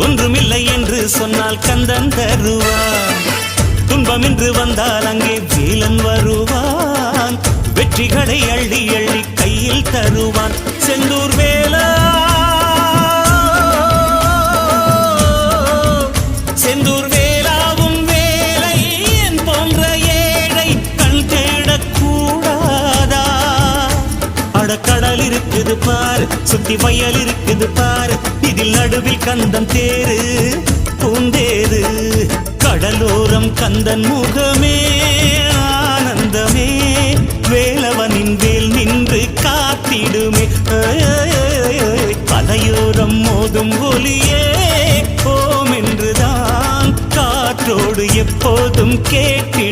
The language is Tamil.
ஒன்றுமில்லை என்று சொன்னால் கந்தன் தருவான். துன்பம் என்று வந்தால் அங்கே வேலன் வருவான். வெற்றிகளை அள்ளி அள்ளி கையில் தருவான். செந்தூர் வேலா, செந்தூர் வேலாவும் வேலை என் போன்ற ஏழை கண் தேடக்கூடாதா? அடக்கடல் இருக்குது பாரு, சுத்தி வயல் இருக்குது பாரு, இதில் நடுவில் கந்தன் தேரு பூந்தேரு. கடலோரம் கந்தன் முகமே ஆனந்தமே, வேலவனின் வேல் நின்று காத்திடுமே. கலையோரம் மோதும் ஒலியே ஓம் என்றுதான் காற்றோடு எப்போதும் கேட்டிடும்.